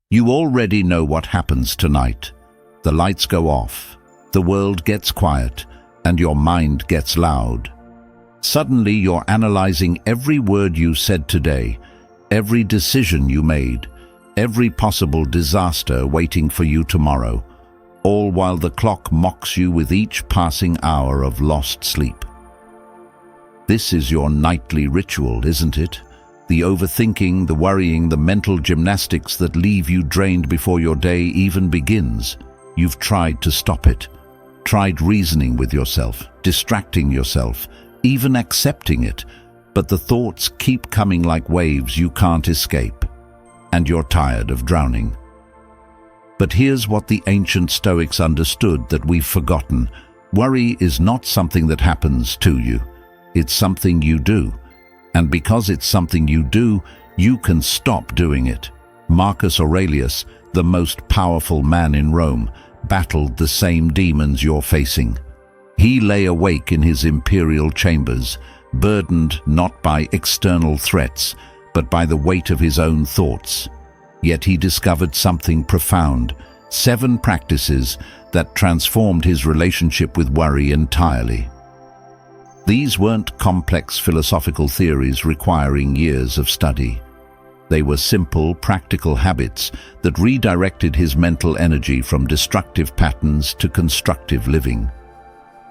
You already know what happens tonight. The lights go off, the world gets quiet, and your mind gets loud. Suddenly you're analyzing every word you said today, every decision you made, every possible disaster waiting for you tomorrow, all while the clock mocks you with each passing hour of lost sleep. This is your nightly ritual, isn't it? The overthinking, the worrying, the mental gymnastics that leave you drained before your day even begins. You've tried to stop it, tried reasoning with yourself, distracting yourself, even accepting it, but the thoughts keep coming like waves you can't escape, and you're tired of drowning. But here's what the ancient Stoics understood that we've forgotten. Worry is not something that happens to you. It's something you do. And because it's something you do, you can stop doing it. Marcus Aurelius, the most powerful man in Rome, battled the same demons you're facing. He lay awake in his imperial chambers, burdened not by external threats, but by the weight of his own thoughts. Yet he discovered something profound, 7 practices that transformed his relationship with worry entirely. These weren't complex philosophical theories requiring years of study. They were simple, practical habits that redirected his mental energy from destructive patterns to constructive living.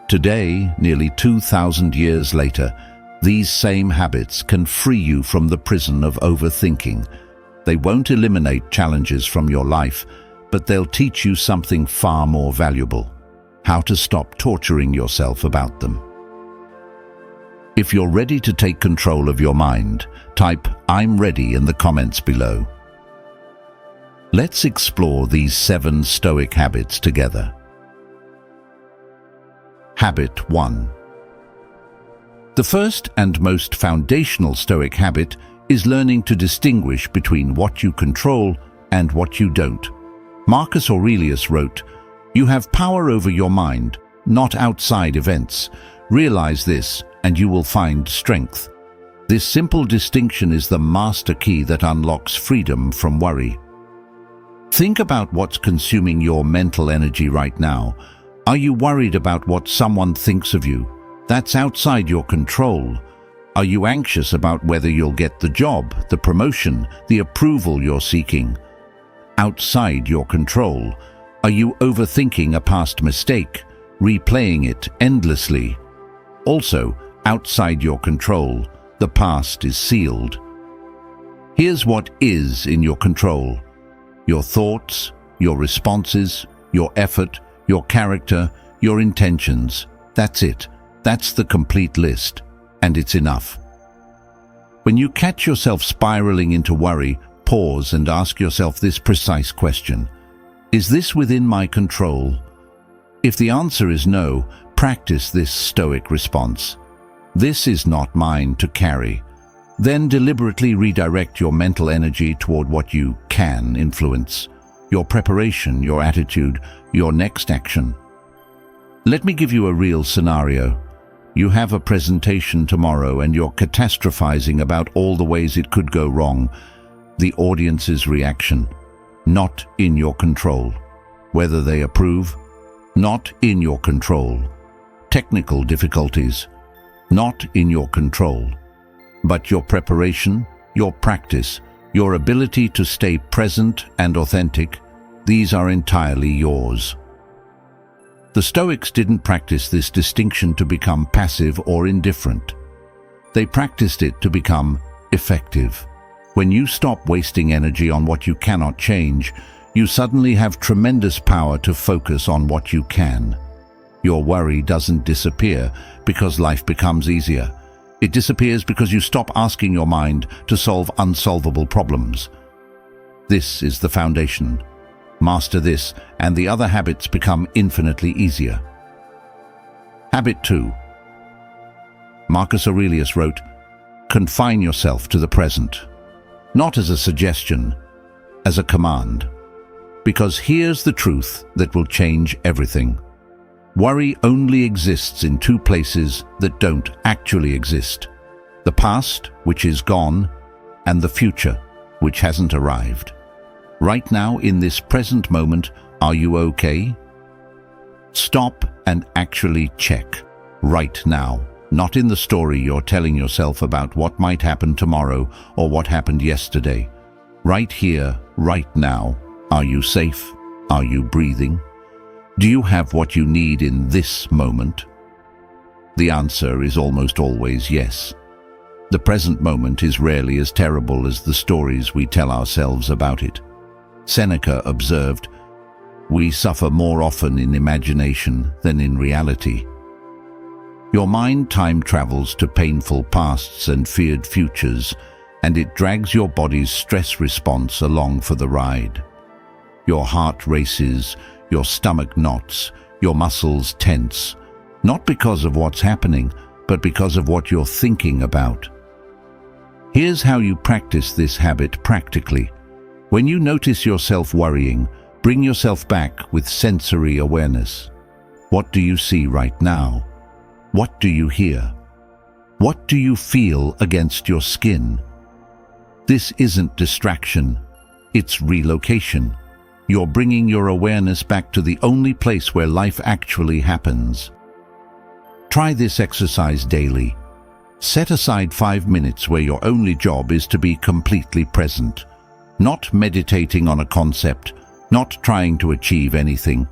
Today, nearly 2,000 years later, these same habits can free you from the prison of overthinking. They won't eliminate challenges from your life, but they'll teach you something far more valuable: how to stop torturing yourself about them. If you're ready to take control of your mind, type "I'm ready" in the comments below. Let's explore these 7 Stoic habits together. Habit 1. The first and most foundational Stoic habit is learning to distinguish between what you control and what you don't. Marcus Aurelius wrote, "You have power over your mind, not outside events. Realize this, and you will find strength." This simple distinction is the master key that unlocks freedom from worry. Think about what's consuming your mental energy right now. Are you worried about what someone thinks of you? That's outside your control. Are you anxious about whether you'll get the job, the promotion, the approval you're seeking? Outside your control. Are you overthinking a past mistake, replaying it endlessly? Also, outside your control, the past is sealed. Here's what is in your control: your thoughts, your responses, your effort, your character, your intentions. That's it. That's the complete list, and it's enough. When you catch yourself spiraling into worry, pause and ask yourself this precise question: is this within my control? If the answer is no, practice this Stoic response. This is not mine to carry. Then deliberately redirect your mental energy toward what you can influence: your preparation, your attitude, your next action. Let me give you a real scenario. You have a presentation tomorrow and you're catastrophizing about all the ways it could go wrong. The audience's reaction, not in your control. Whether they approve, not in your control. Technical difficulties, not in your control. But your preparation, your practice, your ability to stay present and authentic, these are entirely yours. The Stoics didn't practice this distinction to become passive or indifferent. They practiced it to become effective. When you stop wasting energy on what you cannot change, you suddenly have tremendous power to focus on what you can. Your worry doesn't disappear because life becomes easier. It disappears because you stop asking your mind to solve unsolvable problems. This is the foundation. Master this, and the other habits become infinitely easier. Habit 2. Marcus Aurelius wrote, "Confine yourself to the present." Not as a suggestion, as a command. Because here's the truth that will change everything. Worry only exists in 2 places that don't actually exist: the past, which is gone, and the future, which hasn't arrived. Right now, in this present moment, are you okay? Stop and actually check. Right now. Not in the story you're telling yourself about what might happen tomorrow or what happened yesterday. Right here, right now. Are you safe? Are you breathing? Do you have what you need in this moment? The answer is almost always yes. The present moment is rarely as terrible as the stories we tell ourselves about it. Seneca observed, "We suffer more often in imagination than in reality." Your mind time travels to painful pasts and feared futures, and it drags your body's stress response along for the ride. Your heart races, your stomach knots, your muscles tense, not because of what's happening, but because of what you're thinking about. Here's how you practice this habit practically. When you notice yourself worrying, bring yourself back with sensory awareness. What do you see right now? What do you hear? What do you feel against your skin? This isn't distraction, it's relocation. You're bringing your awareness back to the only place where life actually happens. Try this exercise daily. Set aside 5 minutes where your only job is to be completely present. Not meditating on a concept, not trying to achieve anything,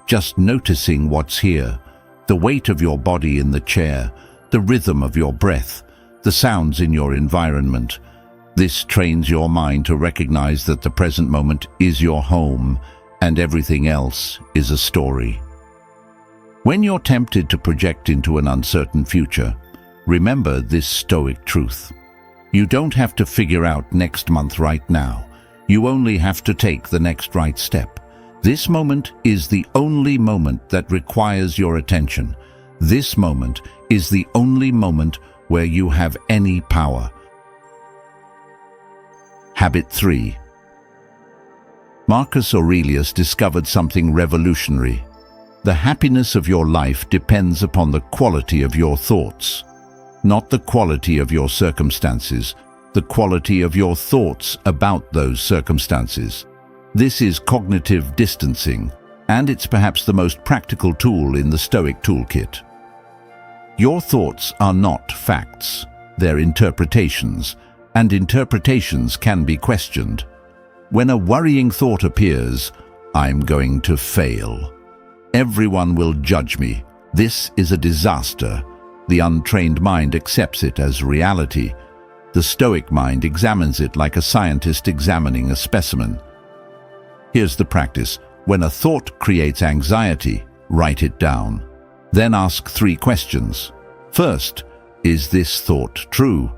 just noticing what's here. The weight of your body in the chair, the rhythm of your breath, the sounds in your environment. This trains your mind to recognize that the present moment is your home and everything else is a story. When you're tempted to project into an uncertain future, remember this Stoic truth. You don't have to figure out next month right now. You only have to take the next right step. This moment is the only moment that requires your attention. This moment is the only moment where you have any power. Habit 3. Marcus Aurelius discovered something revolutionary. The happiness of your life depends upon the quality of your thoughts, not the quality of your circumstances, the quality of your thoughts about those circumstances. This is cognitive distancing, and it's perhaps the most practical tool in the Stoic toolkit. Your thoughts are not facts, they're interpretations, and interpretations can be questioned. When a worrying thought appears, "I'm going to fail. Everyone will judge me. This is a disaster." The untrained mind accepts it as reality. The Stoic mind examines it like a scientist examining a specimen. Here's the practice. When a thought creates anxiety, write it down. Then ask 3 questions. First, is this thought true?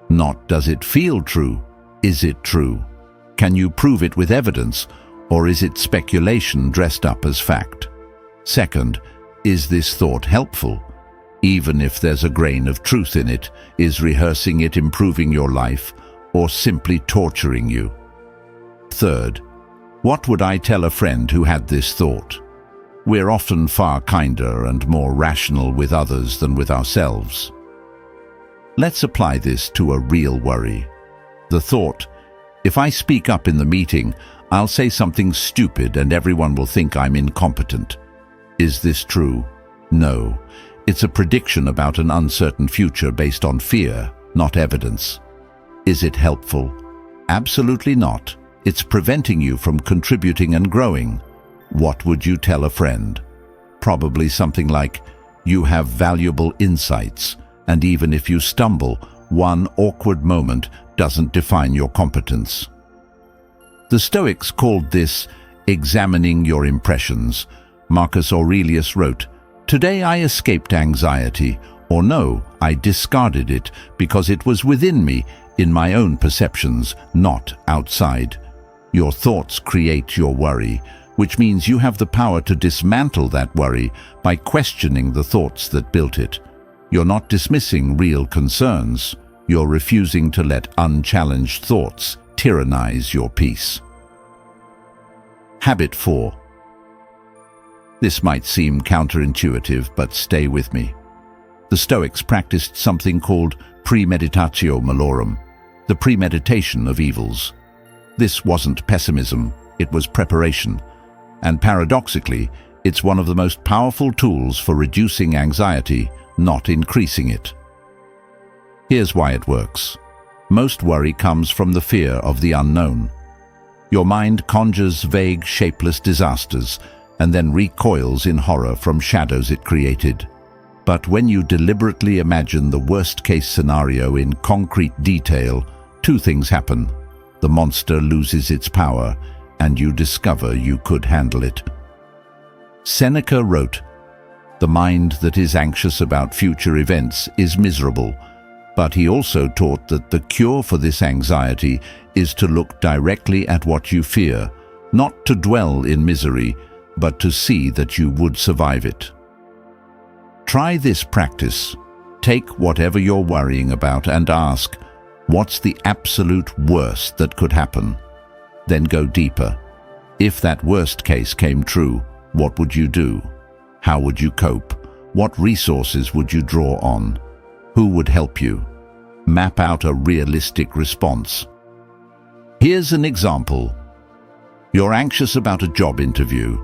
Not does it feel true? Is it true? Can you prove it with evidence, or is it speculation dressed up as fact? Second, is this thought helpful? Even if there's a grain of truth in it, is rehearsing it improving your life or simply torturing you? Third, what would I tell a friend who had this thought? We're often far kinder and more rational with others than with ourselves. Let's apply this to a real worry. The thought, if I speak up in the meeting, I'll say something stupid and everyone will think I'm incompetent. Is this true? No. It's a prediction about an uncertain future based on fear, not evidence. Is it helpful? Absolutely not. It's preventing you from contributing and growing. What would you tell a friend? Probably something like, "You have valuable insights, and even if you stumble, one awkward moment doesn't define your competence." The Stoics called this examining your impressions. Marcus Aurelius wrote, "Today I escaped anxiety," or "No, I discarded it because it was within me, in my own perceptions, not outside." Your thoughts create your worry, which means you have the power to dismantle that worry by questioning the thoughts that built it. You're not dismissing real concerns. You're refusing to let unchallenged thoughts tyrannize your peace. Habit 4. This might seem counterintuitive, but stay with me. The Stoics practiced something called premeditatio malorum, the premeditation of evils. This wasn't pessimism, it was preparation. And paradoxically, it's one of the most powerful tools for reducing anxiety, not increasing it. Here's why it works. Most worry comes from the fear of the unknown. Your mind conjures vague, shapeless disasters and then recoils in horror from shadows it created. But when you deliberately imagine the worst-case scenario in concrete detail, two things happen. The monster loses its power, and you discover you could handle it. Seneca wrote, "The mind that is anxious about future events is miserable," but he also taught that the cure for this anxiety is to look directly at what you fear, not to dwell in misery, but to see that you would survive it. Try this practice. Take whatever you're worrying about and ask, what's the absolute worst that could happen? Then go deeper. If that worst case came true, what would you do? How would you cope? What resources would you draw on? Who would help you? Map out a realistic response. Here's an example. You're anxious about a job interview.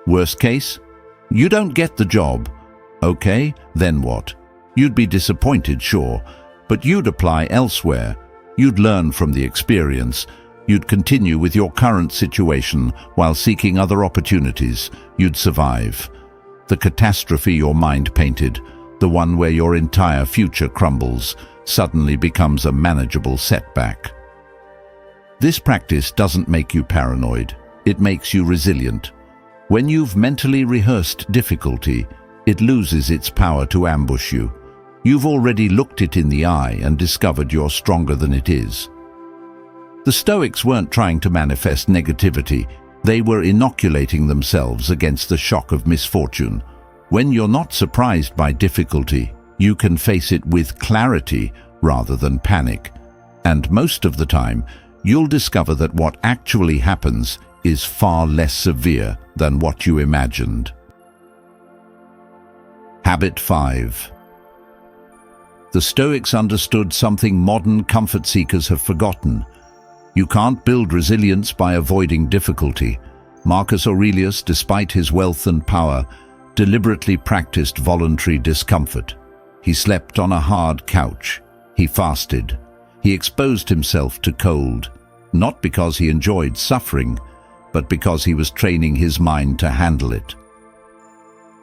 Worst case? You don't get the job. Okay, then what? You'd be disappointed, sure, but you'd apply elsewhere. You'd learn from the experience. You'd continue with your current situation while seeking other opportunities. You'd survive. The catastrophe your mind painted, the one where your entire future crumbles, suddenly becomes a manageable setback. This practice doesn't make you paranoid. It makes you resilient. When you've mentally rehearsed difficulty, it loses its power to ambush you. You've already looked it in the eye and discovered you're stronger than it is. The Stoics weren't trying to manifest negativity. They were inoculating themselves against the shock of misfortune. When you're not surprised by difficulty, you can face it with clarity rather than panic. And most of the time, you'll discover that what actually happens is far less severe than what you imagined. Habit 5. The Stoics understood something modern comfort seekers have forgotten. You can't build resilience by avoiding difficulty. Marcus Aurelius, despite his wealth and power, deliberately practiced voluntary discomfort. He slept on a hard couch. He fasted. He exposed himself to cold, not because he enjoyed suffering, but because he was training his mind to handle it.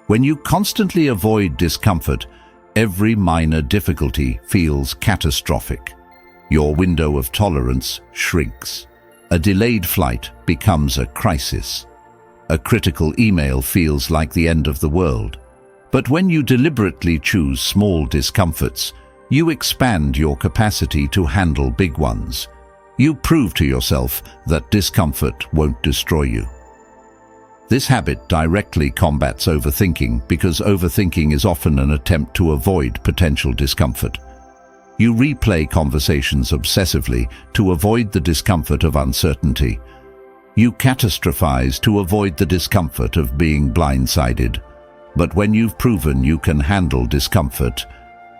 When you constantly avoid discomfort, every minor difficulty feels catastrophic. Your window of tolerance shrinks. A delayed flight becomes a crisis. A critical email feels like the end of the world. But when you deliberately choose small discomforts, you expand your capacity to handle big ones. You prove to yourself that discomfort won't destroy you. This habit directly combats overthinking because overthinking is often an attempt to avoid potential discomfort. You replay conversations obsessively to avoid the discomfort of uncertainty. You catastrophize to avoid the discomfort of being blindsided. But when you've proven you can handle discomfort,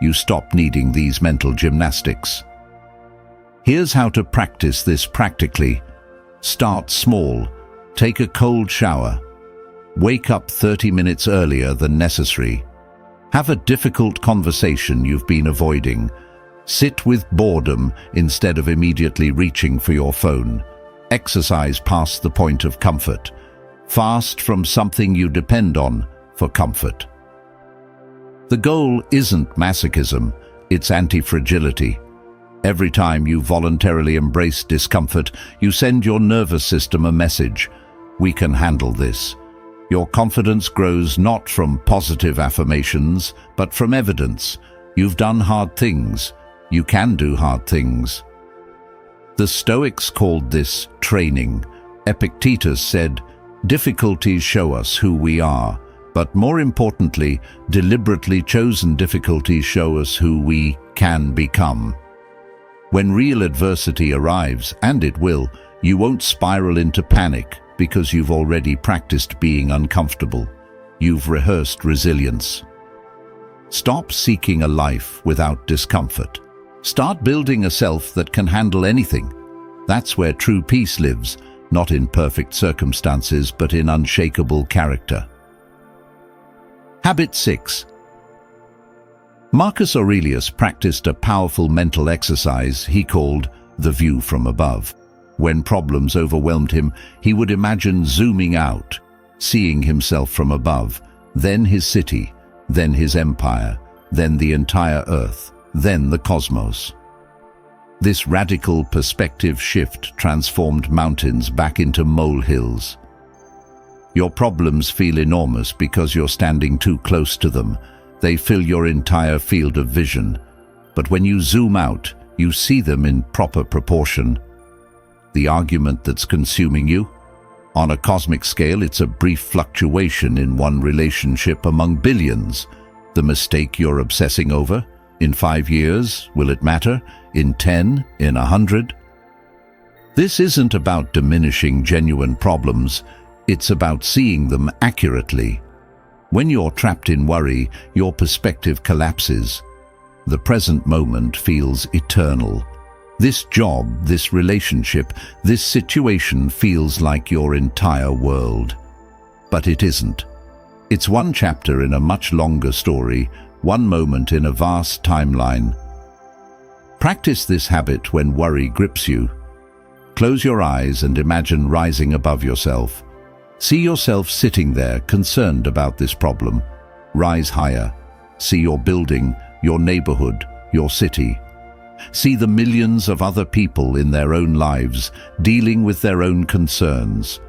you stop needing these mental gymnastics. Here's how to practice this practically. Start small. Take a cold shower. Wake up 30 minutes earlier than necessary. Have a difficult conversation you've been avoiding. Sit with boredom instead of immediately reaching for your phone. Exercise past the point of comfort. Fast from something you depend on for comfort. The goal isn't masochism, it's anti-fragility. Every time you voluntarily embrace discomfort, you send your nervous system a message. We can handle this. Your confidence grows not from positive affirmations, but from evidence. You've done hard things. You can do hard things. The Stoics called this training. Epictetus said, "Difficulties show us who we are, but more importantly, deliberately chosen difficulties show us who we can become." When real adversity arrives, and it will, you won't spiral into panic because you've already practiced being uncomfortable. You've rehearsed resilience. Stop seeking a life without discomfort. Start building a self that can handle anything. That's where true peace lives, not in perfect circumstances, but in unshakable character. Habit 6. Marcus Aurelius practiced a powerful mental exercise he called the view from above. When problems overwhelmed him, he would imagine zooming out, seeing himself from above, then his city, then his empire, then the entire earth, then the cosmos. This radical perspective shift transformed mountains back into molehills. Your problems feel enormous because you're standing too close to them. They fill your entire field of vision. But when you zoom out, you see them in proper proportion. The argument that's consuming you? On a cosmic scale, it's a brief fluctuation in one relationship among billions. The mistake you're obsessing over? In 5 years, will it matter? In 10? In 100? This isn't about diminishing genuine problems. It's about seeing them accurately. When you're trapped in worry, your perspective collapses. The present moment feels eternal. This job, this relationship, this situation feels like your entire world. But it isn't. It's one chapter in a much longer story, one moment in a vast timeline. Practice this habit when worry grips you. Close your eyes and imagine rising above yourself. See yourself sitting there, concerned about this problem. Rise higher. See your building, your neighborhood, your city. See the millions of other people in their own lives, dealing with their own concerns.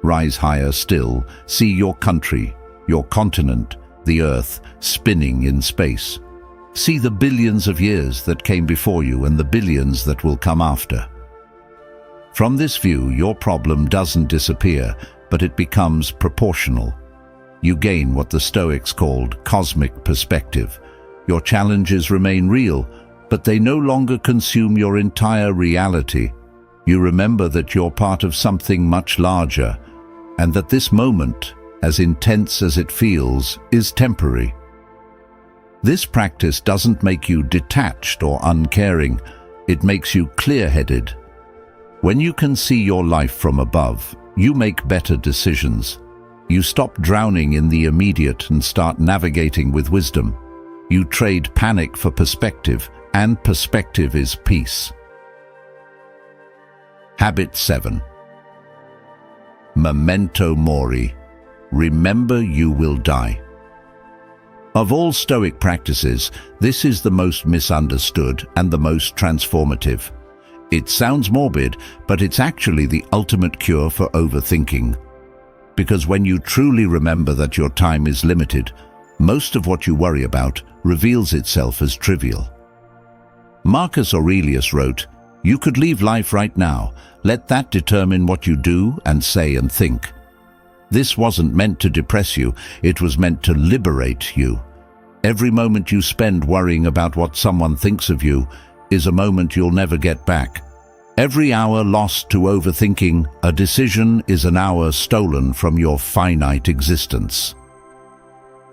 Rise higher still. See your country, your continent, the earth, spinning in space. See the billions of years that came before you and the billions that will come after. From this view, your problem doesn't disappear, but it becomes proportional. You gain what the Stoics called cosmic perspective. Your challenges remain real, but they no longer consume your entire reality. You remember that you're part of something much larger, and that this moment, as intense as it feels, is temporary. This practice doesn't make you detached or uncaring. It makes you clear-headed. When you can see your life from above, you make better decisions. You stop drowning in the immediate and start navigating with wisdom. You trade panic for perspective, and perspective is peace. Habit 7. Memento mori. Remember you will die. Of all Stoic practices, this is the most misunderstood and the most transformative. It sounds morbid, but it's actually the ultimate cure for overthinking. Because when you truly remember that your time is limited, most of what you worry about reveals itself as trivial. Marcus Aurelius wrote, "You could leave life right now. Let that determine what you do and say and think." This wasn't meant to depress you, it was meant to liberate you. Every moment you spend worrying about what someone thinks of you is a moment you'll never get back. Every hour lost to overthinking a decision is an hour stolen from your finite existence.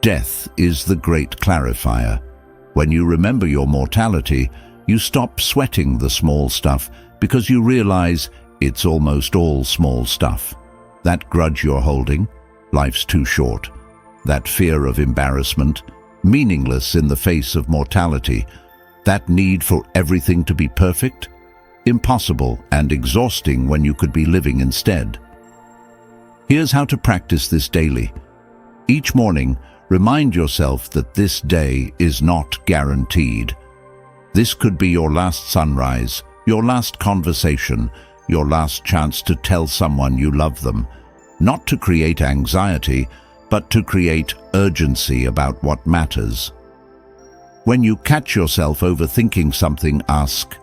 Death is the great clarifier. When you remember your mortality, you stop sweating the small stuff because you realize it's almost all small stuff. That grudge you're holding, life's too short. That fear of embarrassment, meaningless in the face of mortality. That need for everything to be perfect, impossible and exhausting when you could be living instead. Here's how to practice this daily. Each morning, remind yourself that this day is not guaranteed. This could be your last sunrise, your last conversation, your last chance to tell someone you love them, not to create anxiety, but to create urgency about what matters. When you catch yourself overthinking something, ask,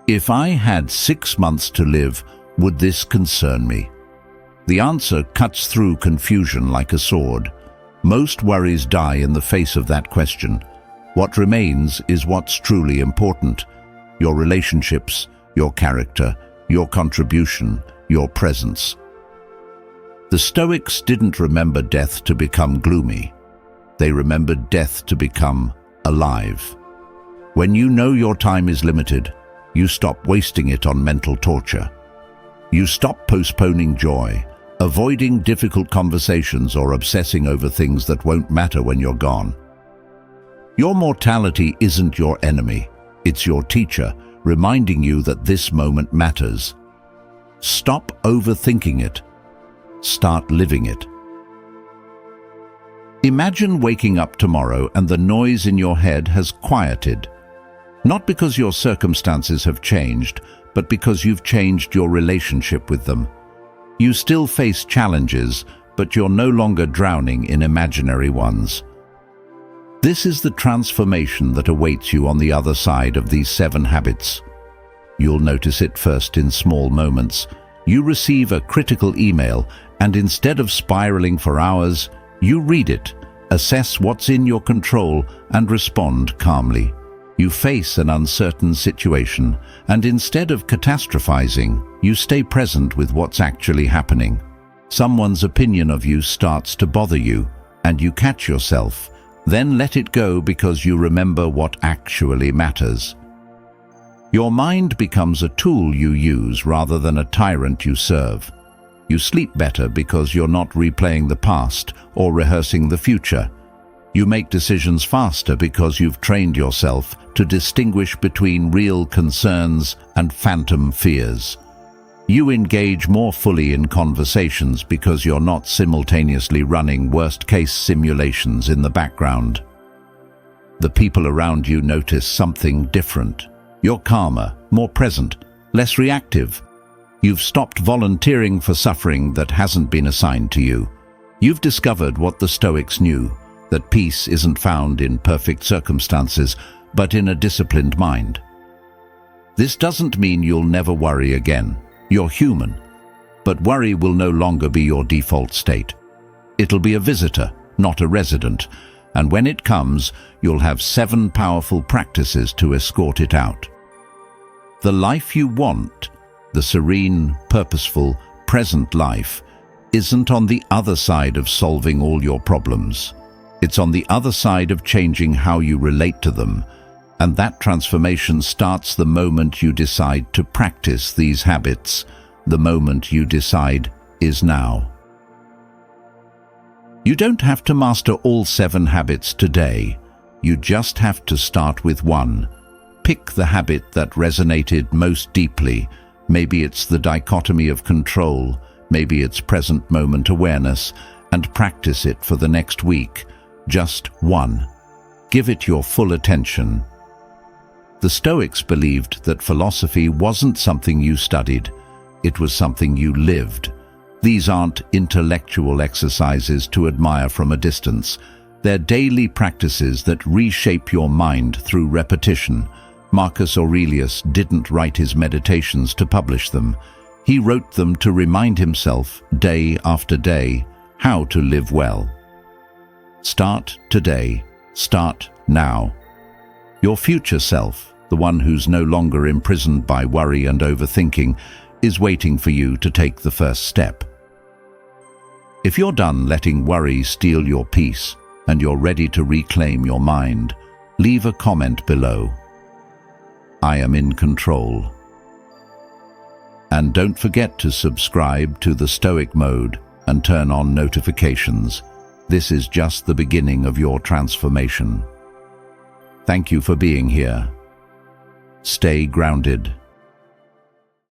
"If I had 6 months to live, would this concern me?" The answer cuts through confusion like a sword. Most worries die in the face of that question. What remains is what's truly important: your relationships, your character, your contribution, your presence. The Stoics didn't remember death to become gloomy. They remembered death to become alive. When you know your time is limited, You stop wasting it on mental torture. You stop postponing joy, avoiding difficult conversations or obsessing over things that won't matter when you're gone. Your mortality isn't your enemy. It's your teacher, reminding you that this moment matters. Stop overthinking it. Start living it. Imagine waking up tomorrow and the noise in your head has quieted. Not because your circumstances have changed, but because you've changed your relationship with them. You still face challenges, but you're no longer drowning in imaginary ones. This is the transformation that awaits you on the other side of these 7 habits. You'll notice it first in small moments. You receive a critical email, and instead of spiraling for hours, you read it, assess what's in your control, and respond calmly. You face an uncertain situation, and instead of catastrophizing, you stay present with what's actually happening. Someone's opinion of you starts to bother you, and you catch yourself. Then let it go because you remember what actually matters. Your mind becomes a tool you use rather than a tyrant you serve. You sleep better because you're not replaying the past or rehearsing the future. You make decisions faster because you've trained yourself to distinguish between real concerns and phantom fears. You engage more fully in conversations because you're not simultaneously running worst-case simulations in the background. The people around you notice something different. You're calmer, more present, less reactive. You've stopped volunteering for suffering that hasn't been assigned to you. You've discovered what the Stoics knew, that peace isn't found in perfect circumstances, but in a disciplined mind. This doesn't mean you'll never worry again. You're human, but worry will no longer be your default state. It'll be a visitor, not a resident, and when it comes, you'll have 7 powerful practices to escort it out. The life you want, the serene, purposeful, present life, isn't on the other side of solving all your problems. It's on the other side of changing how you relate to them, and that transformation starts the moment you decide to practice these habits. The moment you decide is now. You don't have to master all 7 habits today. You just have to start with one. Pick the habit that resonated most deeply. Maybe it's the dichotomy of control, maybe it's present moment awareness, and practice it for the next week. Just one. Give it your full attention. The Stoics believed that philosophy wasn't something you studied, it was something you lived. These aren't intellectual exercises to admire from a distance. They're daily practices that reshape your mind through repetition. Marcus Aurelius didn't write his meditations to publish them. He wrote them to remind himself, day after day, how to live well. Start today. Start now. Your future self, the one who's no longer imprisoned by worry and overthinking, is waiting for you to take the first step. If you're done letting worry steal your peace and you're ready to reclaim your mind, leave a comment below. I am in control. And don't forget to subscribe to the Stoic Mode and turn on notifications. This is just the beginning of your transformation. Thank you for being here. Stay grounded.